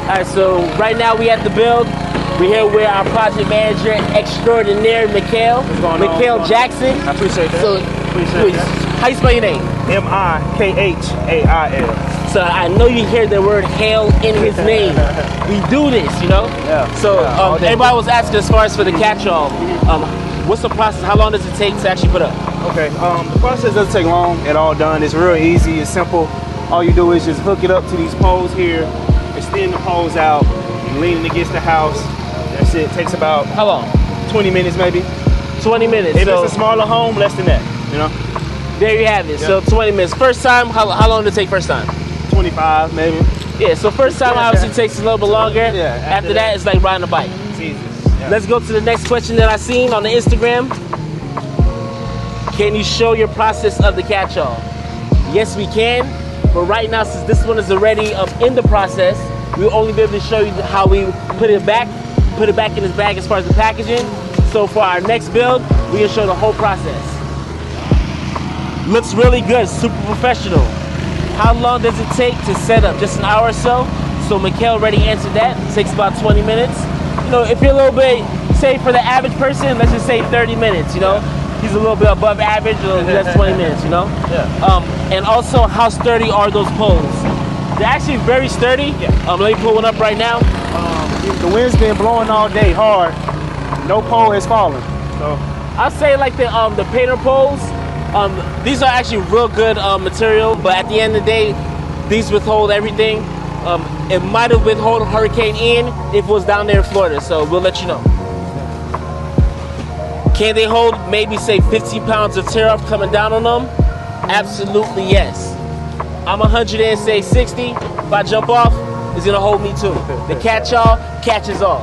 Alright, so right now we at the build. We're here with our project manager extraordinaire, MikHAIL. MikHAIL Jackson. I appreciate that. So, Appreciate that. how you spell your name? MikHAIL. So I know you hear the word hail in his name. We do this, you know? Yeah. So yeah, everybody was asking as far as for the catch-all, what's the process? How long does it take to actually put up? Okay, the process doesn't take long at all done. It's real easy, it's simple. All you do is just hook it up to these poles here, extend the poles out, and lean it against the house. That's it. Takes about How long? 20 minutes maybe. 20 minutes. If so it's a smaller home, less than that, you know? there you have it. Yeah. So 20 minutes. First time, how long did it take first time? 25 maybe. Yeah, so first time obviously takes a little bit longer. Yeah, After that, it's like riding a bike. It's easy. Yeah. Let's go to the next question that I seen on the Instagram. Can you show your process of the catch-all? Yes, we can. But right now, since this one is already in the process, we'll only be able to show you how we put it back in its bag as far as the packaging. So for our next build, we can show the whole process. Looks really good, super professional. How long does it take to set up? Just an hour or so? So MikHAIL already answered that. It takes about 20 minutes. You know, if you're a little bit, say for the average person, let's just say 30 minutes, you know? He's a little bit above average, so that's 20 minutes, you know? Yeah. And also, how sturdy are those poles? They're actually very sturdy. Yeah. Let me pull one up right now. The wind's been blowing all day hard. No pole has fallen. So I'll say like the painter poles, these are actually real good material, but at the end of the day, these withhold everything. It might have withhold Hurricane Ian if it was down there in Florida, so we'll let you know. Can they hold maybe say 15 pounds of tear off coming down on them? Absolutely yes. I'm 100 and say 60. If I jump off, it's gonna hold me too. The catch-all catches all.